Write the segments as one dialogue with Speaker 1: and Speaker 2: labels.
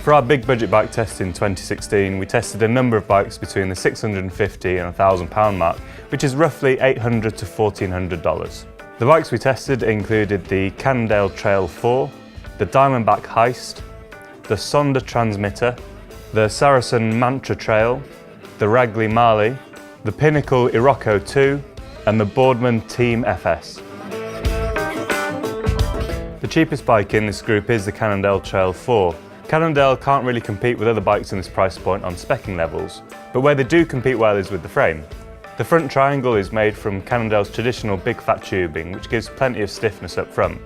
Speaker 1: For our big budget bike test in 2016, we tested a number of bikes between the £650 and £1,000 mark, which is roughly $800 to $1,400. The bikes we tested included the Cannondale Trail 4, the Diamondback Heist, the Sonda Transmitter, the Saracen Mantra Trail, the Ragley Marley, the Pinnacle Iroko 2, and the Boardman Team FS. The cheapest bike in this group is the Cannondale Trail 4. Cannondale can't really compete with other bikes in this price point on speccing levels, but where they do compete well is with the frame. The front triangle is made from Cannondale's traditional big fat tubing, which gives plenty of stiffness up front.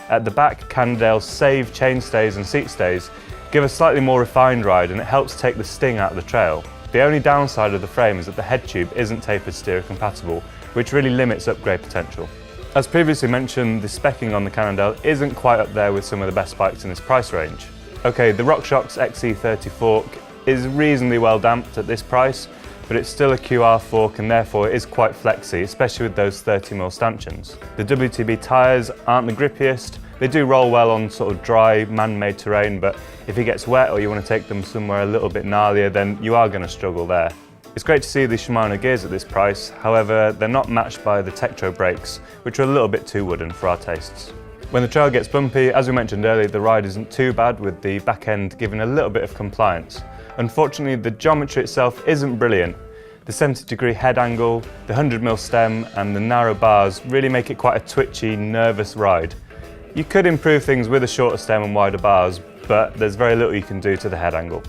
Speaker 1: At the back, Cannondale's Save chainstays and seat stays give a slightly more refined ride, and it helps take the sting out of the trail. The only downside of the frame is that the head tube isn't tapered steerer compatible, which really limits upgrade potential. As previously mentioned, the speccing on the Cannondale isn't quite up there with some of the best bikes in this price range. Okay, the RockShox XE30 fork is reasonably well damped at this price, but it's still a QR fork and therefore it is quite flexy, especially with those 30mm stanchions. The WTB tyres aren't the grippiest. They do roll well on sort of dry, man-made terrain, but if it gets wet or you want to take them somewhere a little bit gnarlier, then you are going to struggle there. It's great to see the Shimano gears at this price, however they're not matched by the Tektro brakes, which are a little bit too wooden for our tastes. When the trail gets bumpy, as we mentioned earlier, the ride isn't too bad, with the back end giving a little bit of compliance. Unfortunately, the geometry itself isn't brilliant. The 70-degree head angle, the 100mm stem and the narrow bars really make it quite a twitchy, nervous ride. You could improve things with a shorter stem and wider bars, but there's very little you can do to the head angle.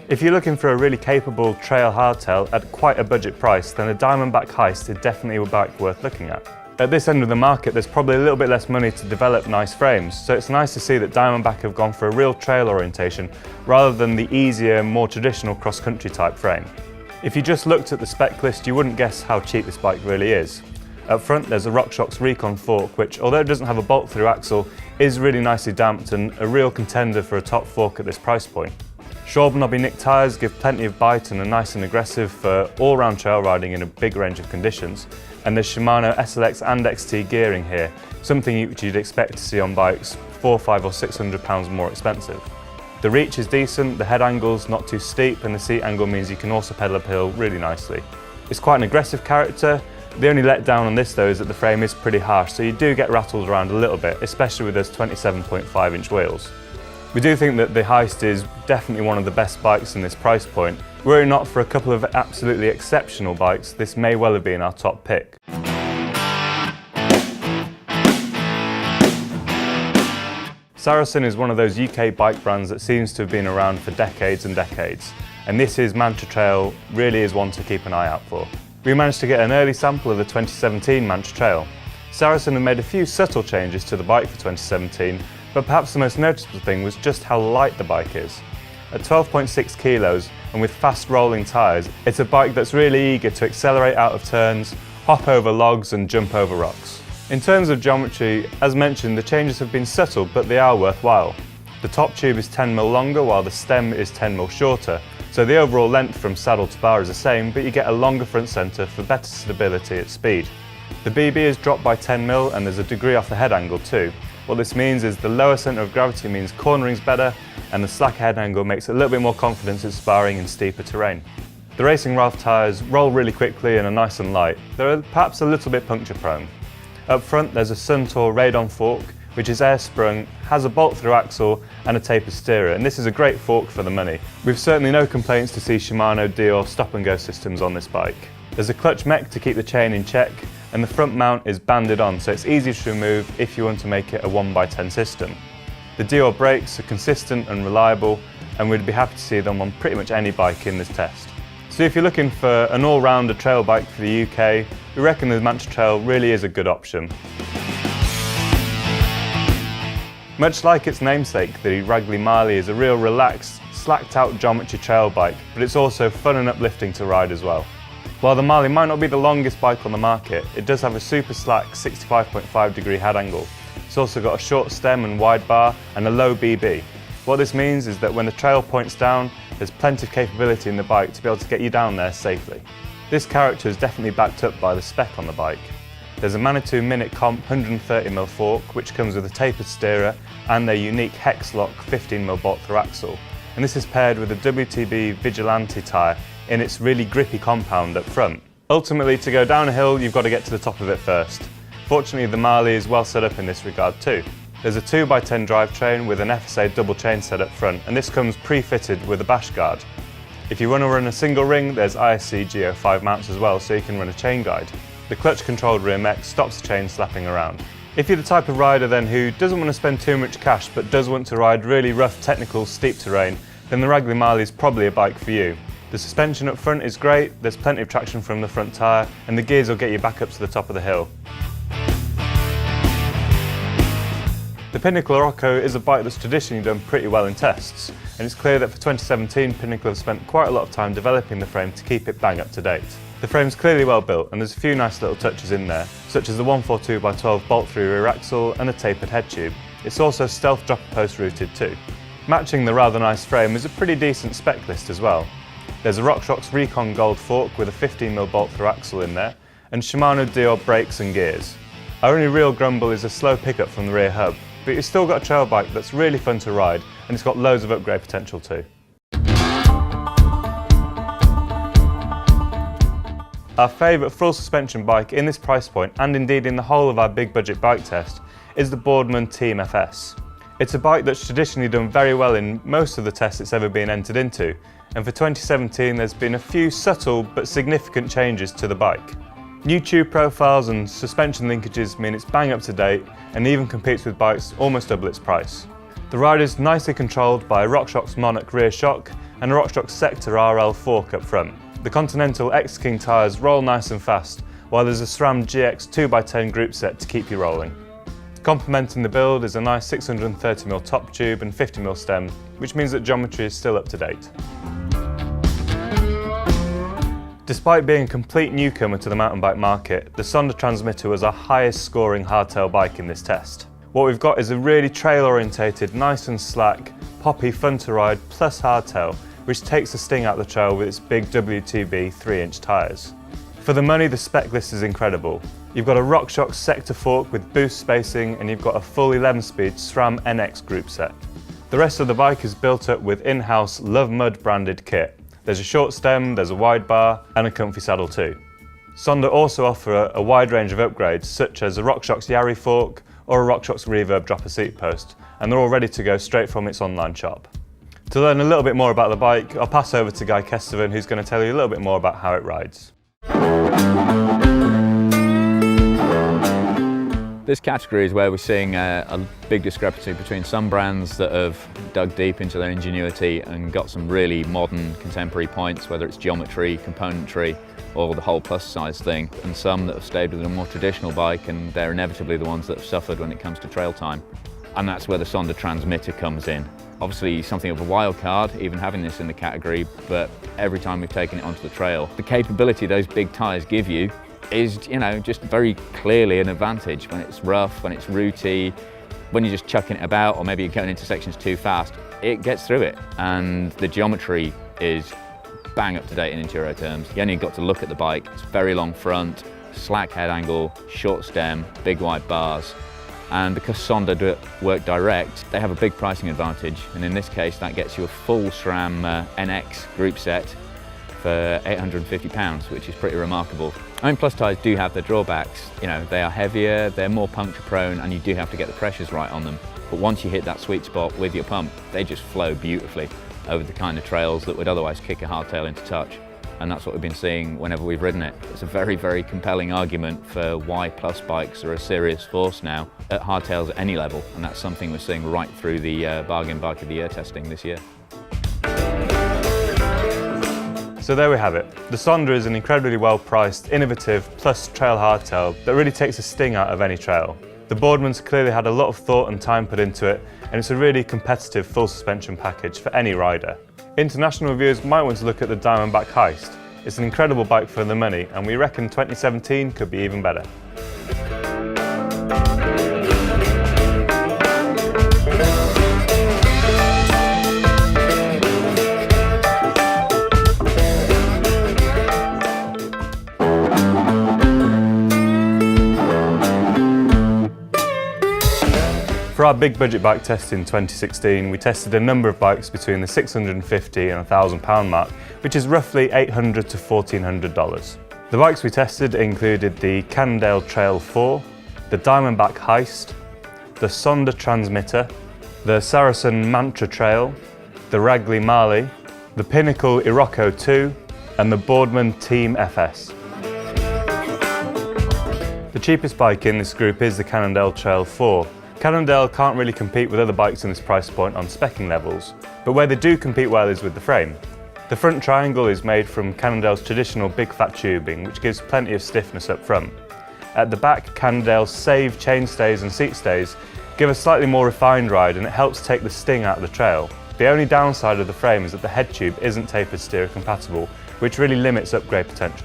Speaker 1: If you're looking for a really capable trail hardtail at quite a budget price, then the Diamondback Heist is definitely a bike worth looking at. At this end of the market, there's probably a little bit less money to develop nice frames, so it's nice to see that Diamondback have gone for a real trail orientation rather than the easier, more traditional cross-country type frame. If you just looked at the spec list, you wouldn't guess how cheap this bike really is. Up front, there's a RockShox Recon fork, which, although it doesn't have a bolt-through axle, is really nicely damped and a real contender for a top fork at this price point. Schwalbe knobby nick tyres give plenty of bite and are nice and aggressive for all-round trail riding in a big range of conditions. And there's Shimano SLX and XT gearing here, something which you'd expect to see on bikes £400, £500 or £600 more expensive. The reach is decent, the head angle's not too steep, and the seat angle means you can also pedal uphill really nicely. It's quite an aggressive character. The only letdown on this though is that the frame is pretty harsh, so you do get rattled around a little bit, especially with those 27.5-inch wheels. We do think that the Heist is definitely one of the best bikes in this price point. Were it not for a couple of absolutely exceptional bikes, this may well have been our top pick. Saracen is one of those UK bike brands that seems to have been around for decades and decades, and this Mantra Trail really is one to keep an eye out for. We managed to get an early sample of the 2017 Mantra Trail. Saracen have made a few subtle changes to the bike for 2017, but perhaps the most noticeable thing was just how light the bike is. At 12.6 kilos and with fast rolling tyres, it's a bike that's really eager to accelerate out of turns, hop over logs and jump over rocks. In terms of geometry, as mentioned, the changes have been subtle, but they are worthwhile. The top tube is 10mm longer while the stem is 10mm shorter, so the overall length from saddle to bar is the same, but you get a longer front centre for better stability at speed. The BB is dropped by 10mm and there's a degree off the head angle too. What this means is the lower centre of gravity means cornering's better, and the slack head angle makes it a little bit more confidence in sparring in steeper terrain. The Racing Ralph tyres roll really quickly and are nice and light. They're perhaps a little bit puncture prone. Up front there's a Suntour Radon fork, which is air sprung, has a bolt through axle and a tapered steerer, and this is a great fork for the money. We've certainly no complaints to see Shimano Deore stop and go systems on this bike. There's a clutch mech to keep the chain in check, and the front mount is banded on, so it's easy to remove if you want to make it a 1x10 system. The Deore brakes are consistent and reliable, and we'd be happy to see them on pretty much any bike in this test. So if you're looking for an all-rounder trail bike for the UK, we reckon the Mantra Trail really is a good option. Much like its namesake, the Ragley Marley is a real relaxed, slacked-out geometry trail bike, but it's also fun and uplifting to ride as well. While the Marley might not be the longest bike on the market, it does have a super slack 65.5-degree head angle. It's also got a short stem and wide bar and a low BB. What this means is that when the trail points down, there's plenty of capability in the bike to be able to get you down there safely. This character is definitely backed up by the spec on the bike. There's a Manitou Minute Comp 130mm fork, which comes with a tapered steerer and their unique Hexlock 15mm bolt through axle. And this is paired with a WTB Vigilante tyre in its really grippy compound up front. Ultimately, to go down a hill, you've got to get to the top of it first. Fortunately, the Marley is well set up in this regard too. There's a 2x10 drivetrain with an FSA double chain set up front, and this comes pre-fitted with a bash guard. If you want to run a single ring, there's ISC GO5 mounts as well, so you can run a chain guide. The clutch-controlled rear mech stops the chain slapping around. If you're the type of rider then who doesn't want to spend too much cash but does want to ride really rough, technical, steep terrain, then the Ragley Marley is probably a bike for you. The suspension up front is great, there's plenty of traction from the front tyre, and the gears will get you back up to the top of the hill. The Pinnacle Airocco is a bike that's traditionally done pretty well in tests, and it's clear that for 2017 Pinnacle have spent quite a lot of time developing the frame to keep it bang up to date. The frame's clearly well built and there's a few nice little touches in there, such as the 142x12 bolt-through rear axle and a tapered head tube. It's also stealth dropper post routed too. Matching the rather nice frame is a pretty decent spec list as well. There's a RockShox Recon Gold fork with a 15mm bolt-through axle in there, and Shimano Dior brakes and gears. Our only real grumble is a slow pickup from the rear hub, but you've still got a trail bike that's really fun to ride, and it's got loads of upgrade potential too. Our favourite full suspension bike in this price point, and indeed in the whole of our big budget bike test, is the Boardman Team FS. It's a bike that's traditionally done very well in most of the tests it's ever been entered into, and for 2017 there's been a few subtle but significant changes to the bike. New tube profiles and suspension linkages mean it's bang up to date and even competes with bikes almost double its price. The rider's nicely controlled by a RockShox Monarch rear shock and a RockShox Sector RL fork up front. The Continental X-King tyres roll nice and fast, while there's a SRAM GX 2x10 group set to keep you rolling. Complementing the build is a nice 630mm top tube and 50mm stem, which means that geometry is still up to date. Despite being a complete newcomer to the mountain bike market, the Sonda Transmitter was our highest scoring hardtail bike in this test. What we've got is a really trail orientated, nice and slack, poppy, fun to ride plus hardtail, which takes the sting out of the trail with its big WTB 3-inch tyres. For the money, the spec list is incredible. You've got a RockShox Sector fork with boost spacing, and you've got a full 11-speed SRAM NX group set. The rest of the bike is built up with in-house Love Mud branded kit. There's a short stem, there's a wide bar, and a comfy saddle too. Sonda also offer a wide range of upgrades, such as a RockShox Yari fork or a RockShox Reverb dropper seat post, and they're all ready to go straight from its online shop. To learn a little bit more about the bike, I'll pass over to Guy Kesteven, who's going to tell you a little bit more about how it rides.
Speaker 2: This category is where we're seeing a big discrepancy between some brands that have dug deep into their ingenuity and got some really modern contemporary points, whether it's geometry, componentry, or the whole plus size thing, and some that have stayed with a more traditional bike, and they're inevitably the ones that have suffered when it comes to trail time. And that's where the Sonda Transmitter comes in. Obviously something of a wild card, even having this in the category, but every time we've taken it onto the trail, the capability those big tyres give you is, you know, just very clearly an advantage when it's rough, when it's rooty, when you're just chucking it about, or maybe you're going into sections too fast. It gets through it, and the geometry is bang up to date in enduro terms. You only got to look at the bike. It's very long front, slack head angle, short stem, big wide bars. And because Sonda work direct, they have a big pricing advantage. And in this case, that gets you a full SRAM NX group set for £850, which is pretty remarkable. I mean, plus tyres do have their drawbacks. You know, they are heavier, they're more puncture prone, and you do have to get the pressures right on them. But once you hit that sweet spot with your pump, they just flow beautifully over the kind of trails that would otherwise kick a hardtail into touch. And that's what we've been seeing whenever we've ridden it. It's a very, very compelling argument for why plus bikes are a serious force now at hardtails at any level, and that's something we're seeing right through the Bargain Bike of the Year testing this year.
Speaker 1: So there we have it. The Sonda is an incredibly well-priced, innovative, plus trail hardtail that really takes the sting out of any trail. The Boardman's clearly had a lot of thought and time put into it, and it's a really competitive full suspension package for any rider. International reviewers might want to look at the Diamondback Heist. It's an incredible bike for the money, and we reckon 2017 could be even better. For our big budget bike test in 2016, we tested a number of bikes between the £650 and £1,000 mark, which is roughly $800 to $1,400. The bikes we tested included the Cannondale Trail 4, the Diamondback Heist, the Sonda Transmitter, the Saracen Mantra Trail, the Ragley Marley, the Pinnacle Iroko 2 and the Boardman Team FS. The cheapest bike in this group is the Cannondale Trail 4. Cannondale can't really compete with other bikes in this price point on speccing levels, but where they do compete well is with the frame. The front triangle is made from Cannondale's traditional big fat tubing, which gives plenty of stiffness up front. At the back, Cannondale's Save chainstays and seat stays give a slightly more refined ride, and it helps take the sting out of the trail. The only downside of the frame is that the head tube isn't tapered steerer compatible, which really limits upgrade potential.